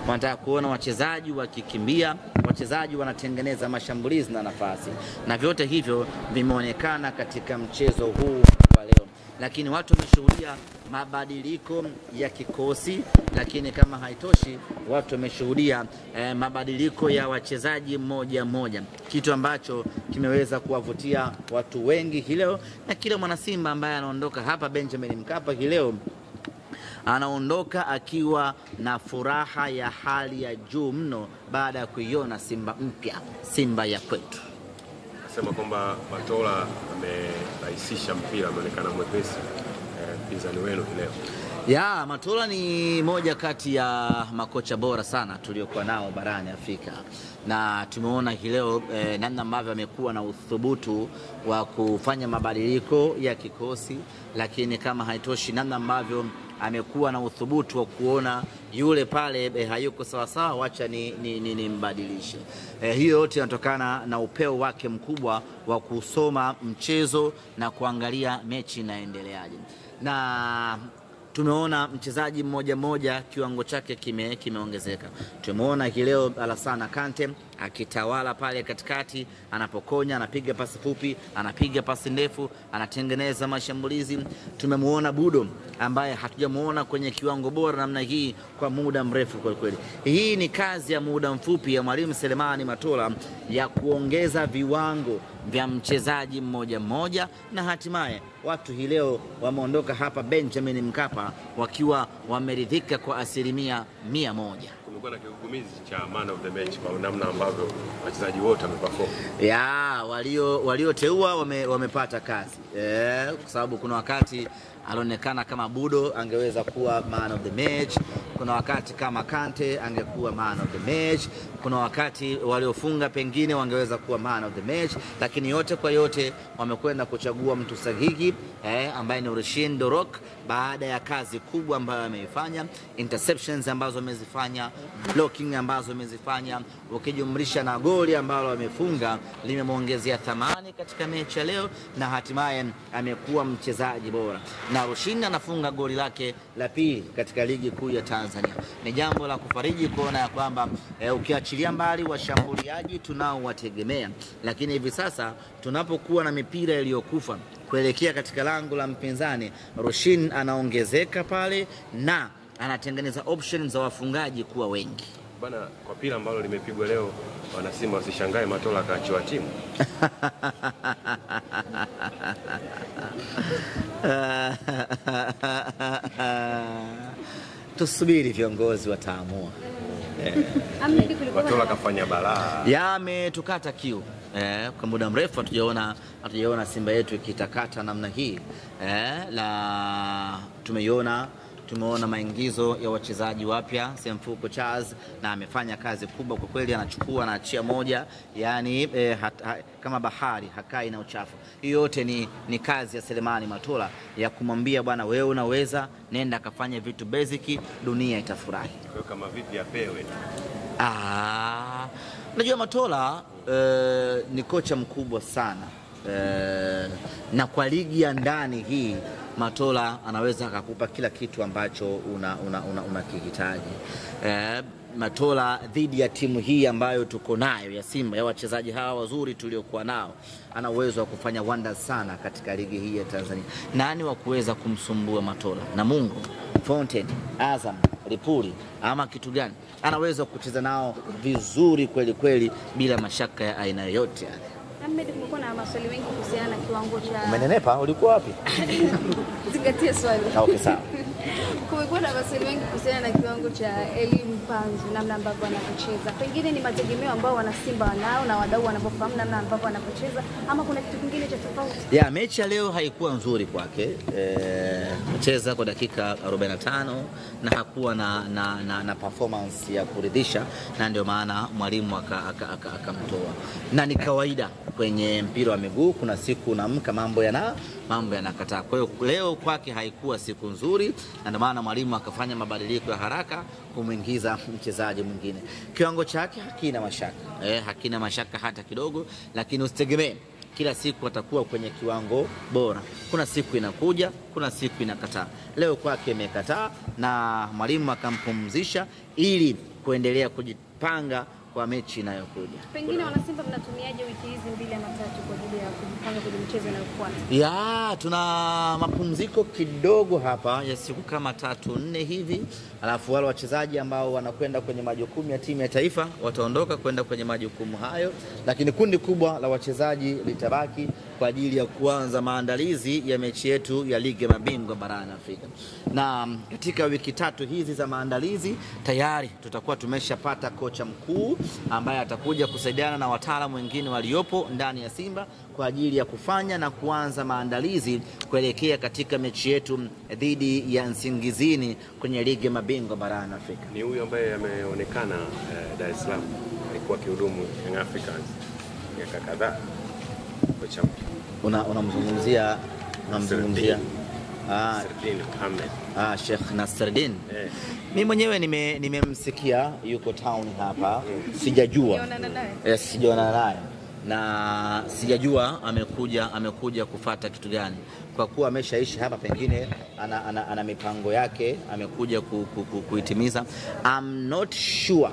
Wanataka kuona wachezaji wakikimbia, wachezaji wanatengeneza mashambulizi na nafasi, na vyote hivyo vimeonekana katika mchezo huu wa leo. Lakini watu wameshuhudia mabadiliko ya kikosi, lakini kama haitoshi, watu wameshuhudia mabadiliko ya wachezaji mmoja mmoja, kitu ambacho kimeweza kuwavutia watu wengi hii leo. Na kila mwana Simba ambaye anaondoka hapa Benjamin Mkapa hii leo anaondoka akiwa na furaha ya hali ya juu mno baada ya kuiona Simba mpya, Simba ya kwetu. Nasema kwamba Matola amerahisisha mpira, ameonekana mwepesi pinzani wenu leo. Ya, Matola ni moja kati ya makocha bora sana tuliokuwa nao barani Afrika, na tumeona hii leo namna ambavyo amekuwa na uthubutu wa kufanya mabadiliko ya kikosi, lakini kama haitoshi, namna ambavyo amekuwa na uthubutu wa kuona yule pale hayuko sawa sawa, wacha ni mbadilishe. Hiyo yote inatokana na upeo wake mkubwa wa kusoma mchezo na kuangalia mechi inaendeleaje. Na tumeona mchezaji mmoja mmoja kiwango chake kimeongezeka. Tumeona leo Alassane Kante akitawala pale katikati, anapokonya, anapiga pasi fupi, anapiga pasi ndefu, anatengeneza mashambulizi. Tumemuona Budo ambaye hatujamuona kwenye kiwango bora namna hii kwa muda mrefu kwa kweli. Hii ni kazi ya muda mfupi ya Mwalimu Selemani Matola ya kuongeza viwango vya mchezaji mmoja mmoja, na hatimaye watu hii leo wameondoka hapa Benjamin Mkapa wakiwa wameridhika kwa 100%. Kumekuwa na kigugumizi cha man of the match kwa namna ambavyo wachezaji wote wameperform. Ya, walioteua wamepata kazi. Kwa sababu kuna wakati alionekana kama Budo angeweza kuwa man of the match, kuna wakati kama Kante angekuwa man of the match, kuna wakati waliofunga pengine wangeweza kuwa man of the match, lakini yote kwa yote wamekwenda kuchagua mtu sahihi ambaye ni Rushin De Reuck, baada ya kazi kubwa ambayo ameifanya, interceptions ambazo amezifanya, blocking ambazo amezifanya, ukijumlisha na goli ambalo amefunga, limemuongezea thamani katika mechi ya leo, na hatimaye amekuwa mchezaji bora. Na Rushin anafunga goli lake la pili katika ligi kuu ya Tanzania. Ni jambo la kufariji kuona ya kwamba ukiachilia mbali washambuliaji tunaowategemea, lakini hivi sasa tunapokuwa na mipira iliyokufa kuelekea katika lango la mpinzani, Rushin anaongezeka pale na anatengeneza options za wafungaji kuwa wengi. Bana, kwa pila ambalo limepigwa leo, wana Simba wasishangae Matola akaachiwa timu. Tusubiri viongozi wataamua. Matola kafanya balaa. Yametukata kiu. Kwa muda mrefu hatujaona Simba yetu ikitakata namna hii. Tumeona maingizo ya wachezaji wapya, Semfuko Charles, na amefanya kazi kubwa kwa kweli, anachukua na achia moja, yani kama bahari hakai na uchafu. Hiyo yote ni kazi ya Selemani Matola ya kumwambia bwana, wewe unaweza, nenda kafanya vitu basic, dunia itafurahi. Kwa kama vipi apewe? Najua Matola ni kocha mkubwa sana, na kwa ligi ya ndani hii Matola anaweza akakupa kila kitu ambacho unakihitaji. Matola dhidi ya timu hii ambayo tuko nayo ya Simba, ya wachezaji hawa wazuri tuliokuwa nao, ana uwezo wa kufanya wonders sana katika ligi hii ya Tanzania. Nani wa kuweza kumsumbua Matola? Na Mungu, Fountain, Azam, Lipuli ama kitu gani? Anaweza kucheza nao vizuri kweli kweli bila mashaka ya aina yoyote. Ahmed, kumekuwa na maswali mengi kuhusiana na kiwango cha... Umenenepa? Ulikuwa wapi? Zingatia swali. Okay, sawa. Kumekuwa na maswali mengi kuhusiana na kiwango cha Elie Mpanzu, namna ambavyo anapocheza. Pengine ni mategemeo ambao wana Simba wanao na wadau wanapofahamu namna ambavyo anapocheza, ama kuna kitu kingine cha tofauti? Ya, mechi ya leo haikuwa nzuri kwake. Mcheza kwa dakika 45 na hakuwa na performance ya kuridhisha, na ndio maana mwalimu akamtoa. Na ni kawaida kwenye mpira wa miguu, kuna siku unaamka mambo yanakataa. Kwa hiyo leo kwake haikuwa siku nzuri, na ndio maana mwalimu akafanya mabadiliko ya haraka kumuingiza mchezaji mwingine. Kiwango chake hakina mashaka, hakina mashaka hata kidogo, lakini usitegemee kila siku atakuwa kwenye kiwango bora. Kuna siku inakuja, kuna siku inakataa. Leo kwake imekataa na mwalimu akampumzisha ili kuendelea kujipanga kwa mechi inayokuja. Pengine wanasimba mnatumiaje wiki hizi 2 ama 3 kwa ajili ya kujipanga kwenye mchezo unaofuata? Ya, tuna mapumziko kidogo hapa ya siku kama 3-4 hivi. Alafu wale wachezaji ambao wanakwenda kwenye majukumu ya timu ya taifa wataondoka kwenda kwenye majukumu hayo, lakini kundi kubwa la wachezaji litabaki kwa ajili ya kuanza maandalizi ya mechi yetu ya ligi ya mabingwa barani Afrika. Na katika wiki 3 hizi za maandalizi tayari tutakuwa tumeshapata kocha mkuu ambaye atakuja kusaidiana na wataalamu wengine waliopo ndani ya Simba kwa ajili ya kufanya na kuanza maandalizi kuelekea katika mechi yetu dhidi ya Nsingizini kwenye ligi ya mabingwa barani Afrika. Ni huyu ambaye ameonekana Dar es Salaam, alikuwa kihudumu Young Africans miaka kadhaa, kocha mpya. Unamzungumzia Nasreddine Mohamed. Sheikh Nasreddine. Mimi mwenyewe nimemsikia yuko town hapa. Sijajua. Sijaona naye. Na sijajua amekuja kufuata kitu gani. Kwa kuwa ameshaishi hapa, pengine ana mipango yake amekuja kuitimiza. I'm not sure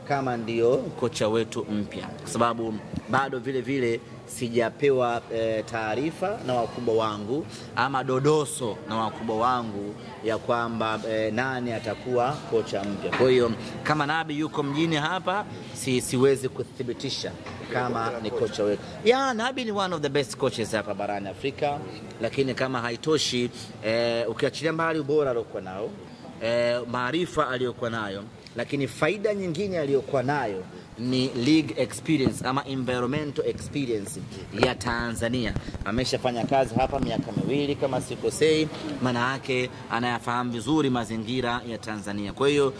kama ndio kocha wetu mpya, kwa sababu bado vile sijapewa taarifa na wakubwa wangu ama dodoso na wakubwa wangu ya kwamba nani atakuwa kocha mpya. Kwa hiyo kama Nabi yuko mjini hapa, siwezi kuthibitisha kama ni kocha wetu. Nabi ni one of the best coaches hapa barani Afrika, lakini kama haitoshi, ukiachilia mbali ubora aliokuwa nao, maarifa aliyokuwa nayo, lakini faida nyingine aliyokuwa nayo ni league experience ama environmental experience ya Tanzania. Ameshafanya kazi hapa miaka 2 kama sikosei, maana yake anayafahamu vizuri mazingira ya Tanzania. Kwa hiyo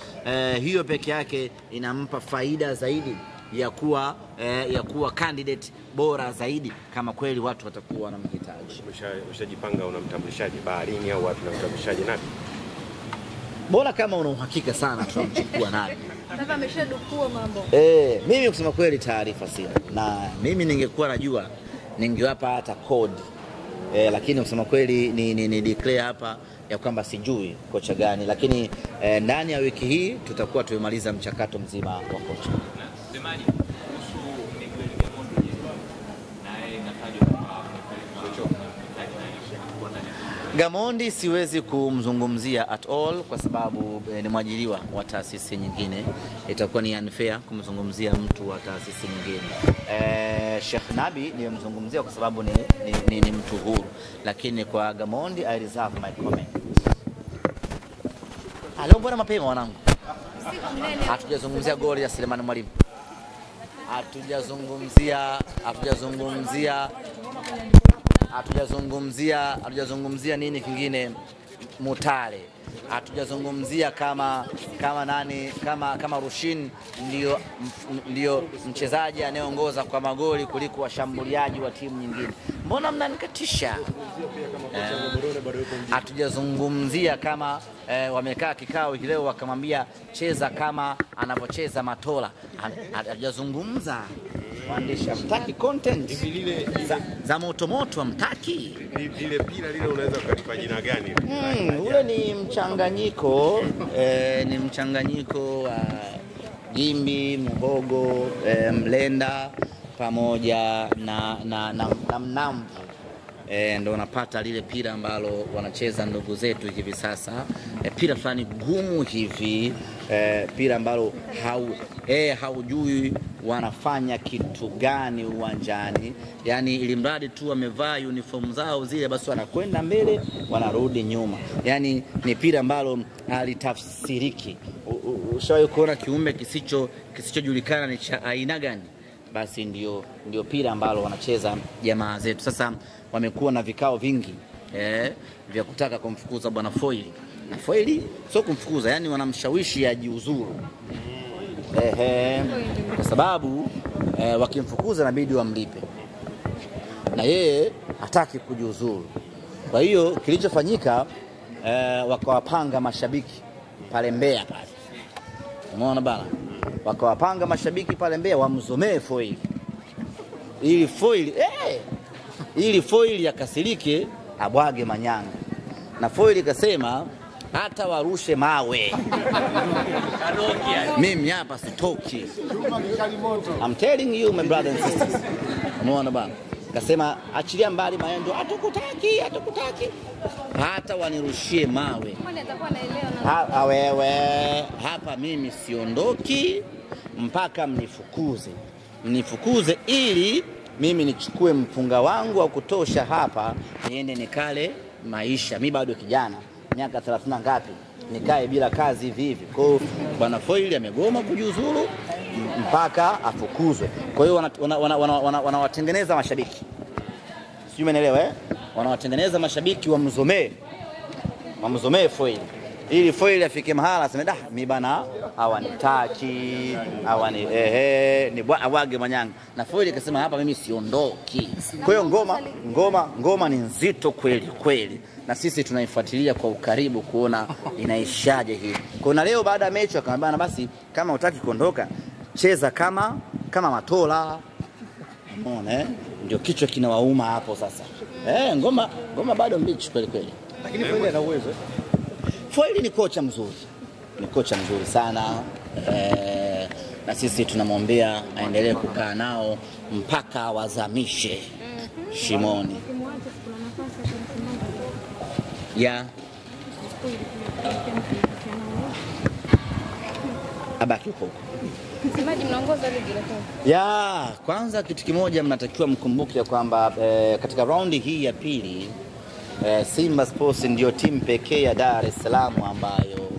hiyo peke yake inampa faida zaidi ya kuwa candidate bora zaidi kama kweli watu watakuwa wanamhitaji. Umeshajipanga, unamtambulishaje baharini au watu wanamtambulishaje Nabi? Bora kama una uhakika sana tunamchukua Nabi. Sasa ameshadukua mambo. Mimi kusema kweli taarifa sina. Na mimi ningekuwa najua ningewapa hata code. Lakini kusema kweli ni declare hapa ya kwamba sijui kocha gani, lakini ndani ya wiki hii tutakuwa tumemaliza mchakato mzima wa kocha. Gamondi siwezi kumzungumzia at all kwa sababu ni mwajiriwa wa taasisi nyingine. Itakuwa ni unfair kumzungumzia mtu wa taasisi nyingine. Sheikh Nabi nimemzungumzia kwa sababu ni mtu huru, lakini kwa Gamondi I reserve my comment. Leo bwana mapema wanangu. Hatujazungumzia goli ya Selemani Mwalimu. Hatujazungumzia nini kingine, Mutale. Hatujazungumzia kama Rushin ndio mchezaji anayeongoza kwa magoli kuliko washambuliaji wa timu nyingine. Mbona mnanikatisha? Hatujazungumzia kama wamekaa kikao leo wakamwambia cheza kama anavyocheza Matola. Hatujazungumza. Waandishi mtaki content za moto mtaki. Lile pila lile unaweza ukalipa jina gani? Ule ni mchanganyiko wa gimbi, muhogo, mlenda pamoja na mnamvu. Ndio unapata lile pira ambalo wanacheza ndugu zetu hivi sasa. Pira fulani gumu hivi, pira ambalo haujui wanafanya kitu gani uwanjani. Yani ili mradi tu wamevaa uniform zao zile, basi wanakwenda mbele wanarudi nyuma. Yani ni pira ambalo halitafsiriki. Ushawahi kuona kiumbe kisichojulikana ni cha aina gani? Basi ndio pira ambalo wanacheza jamaa zetu. Sasa wamekuwa na vikao vingi vya kutaka kumfukuza bwana Foili. Na Foili sio kumfukuza, yani wanamshawishi ajiuzuru. Kwa sababu wakimfukuza inabidi wamlipe. Na yeye hataki kujiuzuru. Kwa hiyo kilichofanyika wakawapanga mashabiki pale Mbeya pale. Umeona bana? Wakawapanga mashabiki pale Mbeya wamzomee Foili. ili foil yakasirike abwage manyanga, na foil ikasema hata warushe mawe mimi hapa sitoki. I'm telling you my brothers and sisters. Umeona bana? Kasema achilia mbali maendo, hatukutaki. Hata wanirushie mawe. Kwani atakuwa anaelewa Wewe hapa mimi siondoki mpaka mnifukuze ili mimi nichukue mpunga wangu wa kutosha hapa niende nikale maisha. Mimi bado kijana, miaka 30 ngapi, nikae bila kazi hivi. Kwa hiyo bwana Foili amegoma kujiuzuru mpaka afukuzwe. Kwa hiyo wanawatengeneza mashabiki. Sijui umeelewa Wanawatengeneza mashabiki wamzomee Foili. Ili Foili afike mahala aseme mimi bana hawanitaki, ni awage manyanga. Na Foili akasema hapa mimi siondoki. Kwa hiyo ngoma ni nzito kweli. Na sisi tunaifuatilia kwa ukaribu kuona inaishaje hii. Kwa leo baada ya mechi akamwambia basi kama hutaki kuondoka cheza kama Matola. Umeona ndio kichwa kinawauma hapo sasa. Ngoma bado mbichi kweli. Lakini Foili ana uwezo. Foili ni kocha mzuri sana. Na sisi tunamwombea aendelee kukaa nao mpaka wazamishe shimoni. Abaki huko. Msemaji mnaongoza ligi lakini. Kwanza kitu kimoja mnatakiwa mkumbuke kwamba katika raundi hii ya pili Simba Sports ndio timu pekee ya Dar es Salaam ambayo